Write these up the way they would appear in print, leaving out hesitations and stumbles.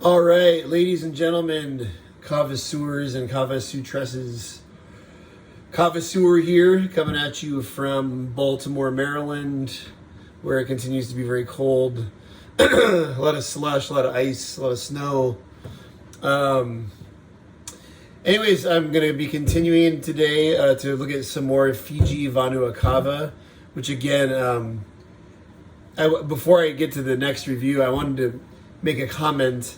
All right, ladies and gentlemen, Cavaseurs and Cavasutresses. Cavaseur here, coming at you from Baltimore, Maryland, where it continues to be very cold. A lot of slush, a lot of ice, a lot of snow. Anyways, I'm going to be continuing today to look at some more Fiji, Vanua, Kava, which again, before I get to the next review, I wanted to make a comment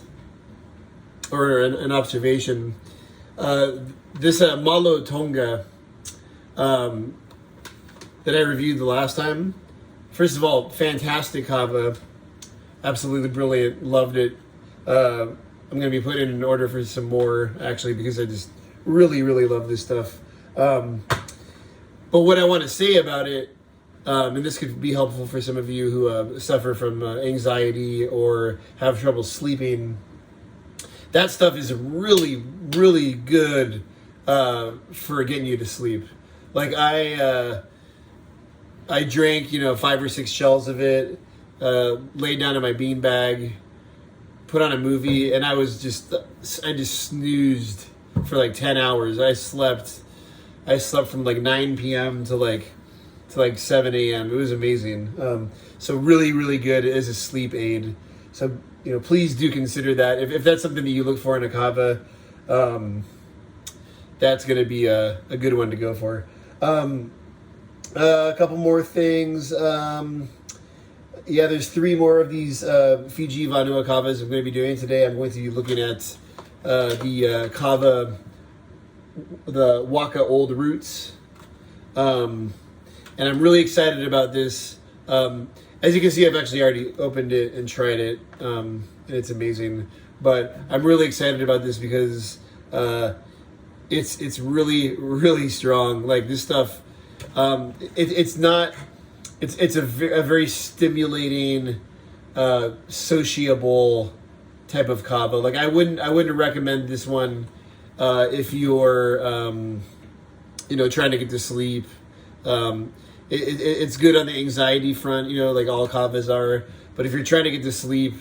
or an observation. This Malo Tonga that I reviewed the last time. First of all, fantastic Kava, absolutely brilliant, loved it. I'm going to be putting in an order for some more, actually, because I just really love this stuff. But what I want to say about it, and this could be helpful for some of you who suffer from anxiety or have trouble sleeping, that stuff is really good for getting you to sleep. Like I drank 5 or 6 shells of it, laid down in my beanbag, put on a movie, and I just snoozed for like 10 hours. I slept from like 9 p.m. to like 7 a.m. It was amazing. So really good as a sleep aid. So please do consider that. If that's something that you look for in a Kava, that's going to be a good one to go for. A couple more things. There's 3 more of these Fiji Vanua Kavas I'm going to be doing today. I'm going to be looking at the Kava, the Waka Old Roots. And I'm really excited about this. As you can see, I've actually already opened it and tried it, and it's amazing. But I'm really excited about this because it's really strong. Like this stuff, it's a very stimulating, sociable type of Kava. Like I wouldn't recommend this one if you're trying to get to sleep. It's good on the anxiety front, like all Kavas are. But if you're trying to get to sleep,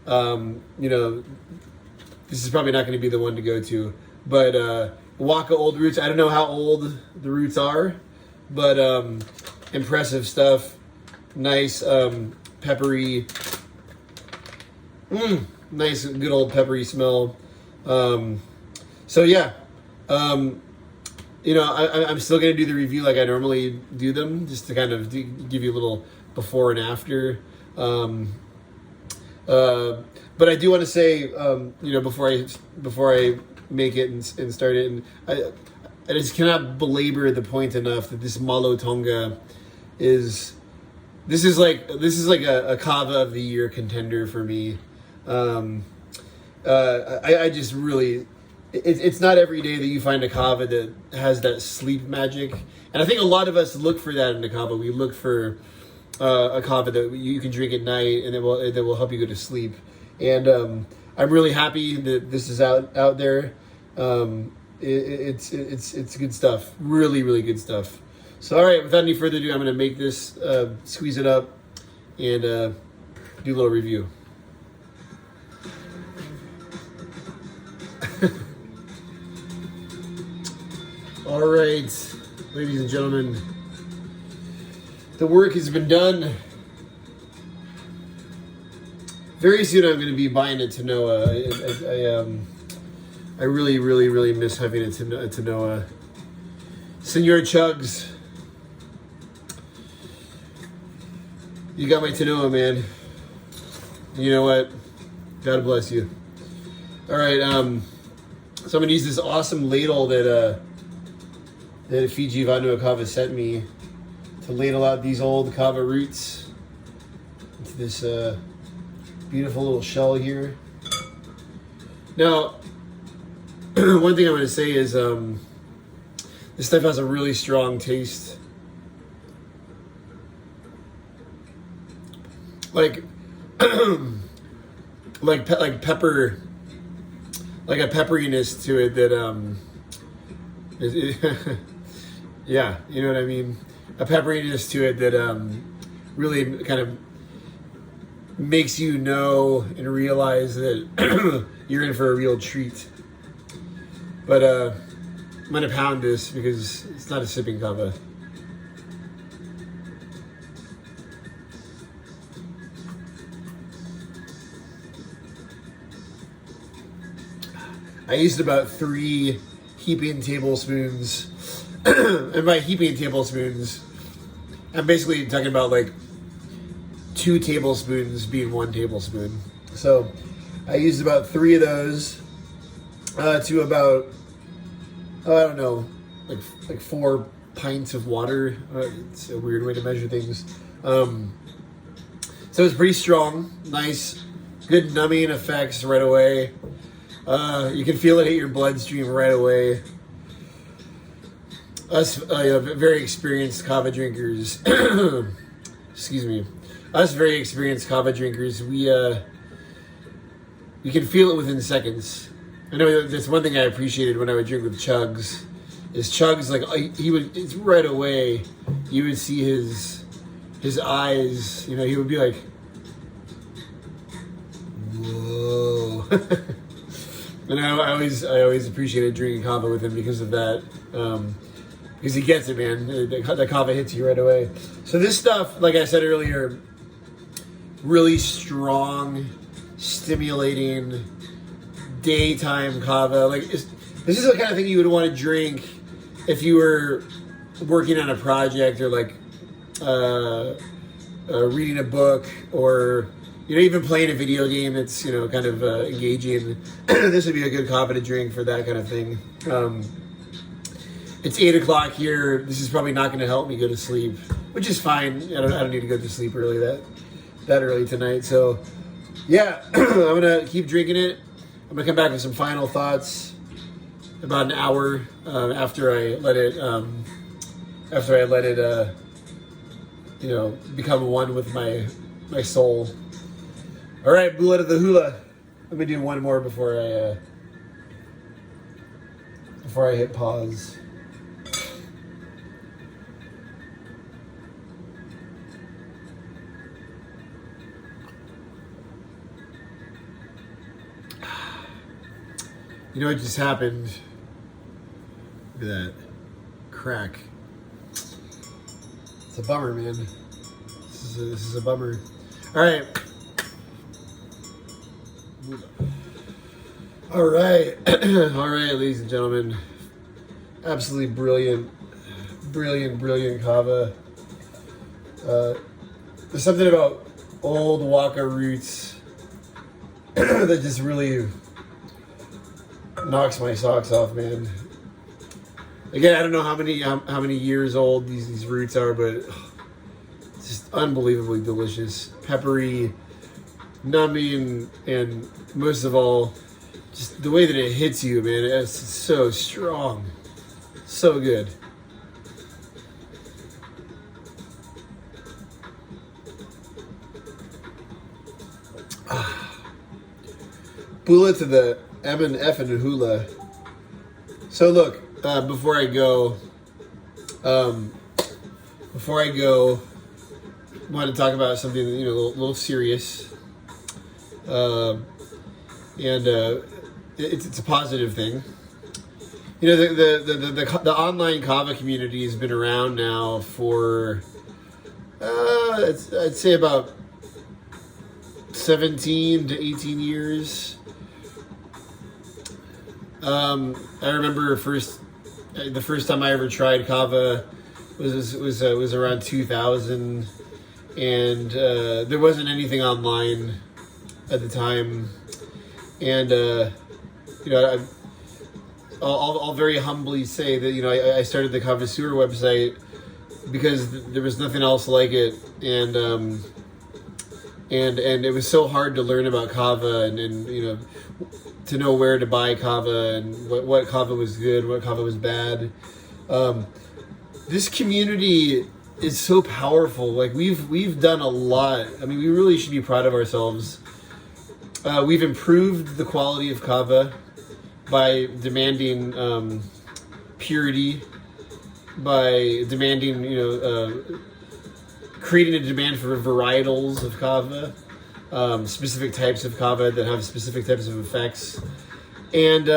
this is probably not going to be the one to go to. But Waka Old Roots, I don't know how old the roots are, but impressive stuff. Nice, peppery, nice, good old peppery smell. So yeah. I'm still going to do the review like I normally do them, just to kind of give you a little before and after. But I do want to say, before I make it and start it, and I just cannot belabor the point enough that this Malo Tonga is like a Kava of the Year contender for me. I just really. It's not every day that you find a Kava that has that sleep magic. And I think a lot of us look for that in a Kava. We look for a Kava that you can drink at night and that will help you go to sleep. And I'm really happy that this is out there. It's good stuff. Really good stuff. So all right, without any further ado, I'm going to make this, squeeze it up, and do a little review. All right, ladies and gentlemen, the work has been done. Very soon I'm going to be buying a Tanoa. I really miss having a Tanoa. Senor Chugs, you got my Tanoa, man. You know what? God bless you. All right, so I'm going to use this awesome ladle that Fiji Vanua Kava sent me to ladle out these old Kava roots into this beautiful little shell here. Now, one thing I'm going to say is this stuff has a really strong taste. Like pepper, like a pepperiness to it that yeah, you know what I mean? A pepperiness to it that really kind of makes you know and realize that you're in for a real treat. But I'm gonna pound this because it's not a sipping kava. I used about 3 heaping tablespoons. And by heaping tablespoons, I'm basically talking about like 2 tablespoons being 1 tablespoon. So I used about 3 of those to about, I don't know, like 4 pints of water. It's a weird way to measure things. So it's pretty strong, nice, good numbing effects right away. You can feel it hit your bloodstream right away. Us very experienced kava drinkers, excuse me, us very experienced kava drinkers, we can feel it within seconds. I know that's one thing I appreciated when I would drink with Chugs, is Chugs, like, it's right away, you would see his eyes, you know, he would be like, whoa. And I always appreciated drinking kava with him because of that. Because he gets it, man. The kava hits you right away. So this stuff, like I said earlier, really strong, stimulating, daytime kava. Like this is the kind of thing you would want to drink if you were working on a project or like reading a book, or even playing a video game that's kind of engaging. This would be a good kava to drink for that kind of thing. It's 8 o'clock here. This is probably not going to help me go to sleep, which is fine. I don't need to go to sleep early that early tonight. So yeah, I'm gonna keep drinking it. I'm gonna come back with some final thoughts about an hour after I let it become one with my soul. All right, bullet of the hula. Let me do one more before I hit pause. You know what just happened? Look at that crack. It's a bummer, man. This is a bummer. All right. All right, ladies and gentlemen. Absolutely brilliant kava. There's something about old Waka roots that just really knocks my socks off, man. Again, I don't know how many years old these roots are, but it's just unbelievably delicious, peppery, numbing, and most of all, just the way that it hits you, man. It's so strong, so good. Bullet to the M and F and hula. So look, before I go, I want to talk about something a little serious, and it's a positive thing. The online kava community has been around now for I'd say about 17 to 18 years. I remember the first time I ever tried kava was around 2000, and there wasn't anything online at the time, and I'll very humbly say that I started the Kava Sewer website because there was nothing else like it, and it was so hard to learn about kava and to know where to buy kava and what kava was good, what kava was bad. This community is so powerful. Like we've done a lot. I mean, we really should be proud of ourselves. We've improved the quality of kava by demanding purity, by demanding creating a demand for varietals of kava. specific types of kava that have specific types of effects. And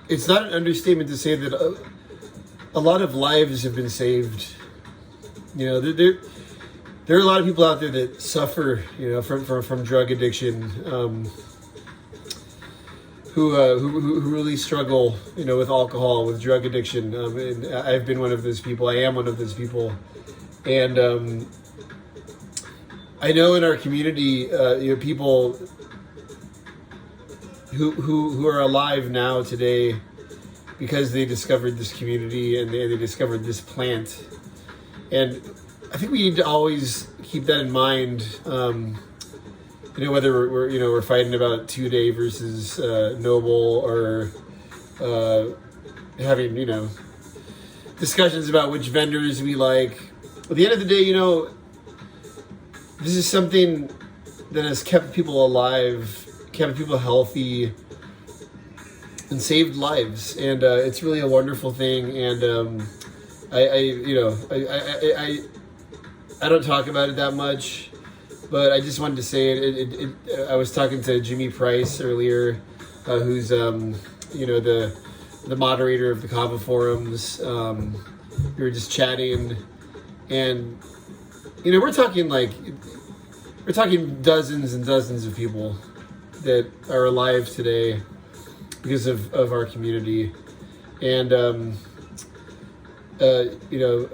it's not an understatement to say that a lot of lives have been saved. You know, there are a lot of people out there that suffer, you know, from drug addiction, who really struggle, you know, with alcohol, with drug addiction. And I've been one of those people. I am one of those people, and I know in our community, you know, people who are alive now today because they discovered this community and they discovered this plant. And I think we need to always keep that in mind. You know, whether we're fighting about 2-day versus Noble, or having, you know, discussions about which vendors we like. At the end of the day, you know, this is something that has kept people alive, kept people healthy, and saved lives. And it's really a wonderful thing. And I don't talk about it that much, but I just wanted to say it. I was talking to Jimmy Price earlier, who's you know, the moderator of the Kava forums. We were just chatting, and you know, we're talking dozens and dozens of people that are alive today because of our community. And you know,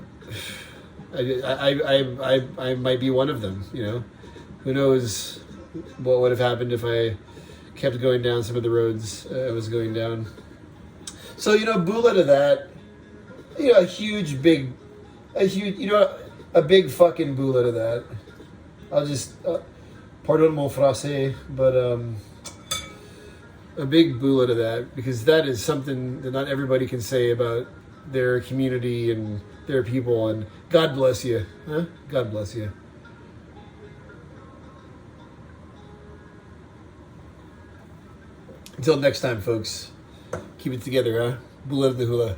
I might be one of them. You know, who knows what would have happened if I kept going down some of the roads I was going down. So, you know, bula to that. You know, a big fucking bula to that. I'll just pardon mon français, but a big bula to that, because that is something that not everybody can say about their community and their people. And God bless you, huh? God bless you. Until next time, folks. Keep it together, huh? Bula de the hula.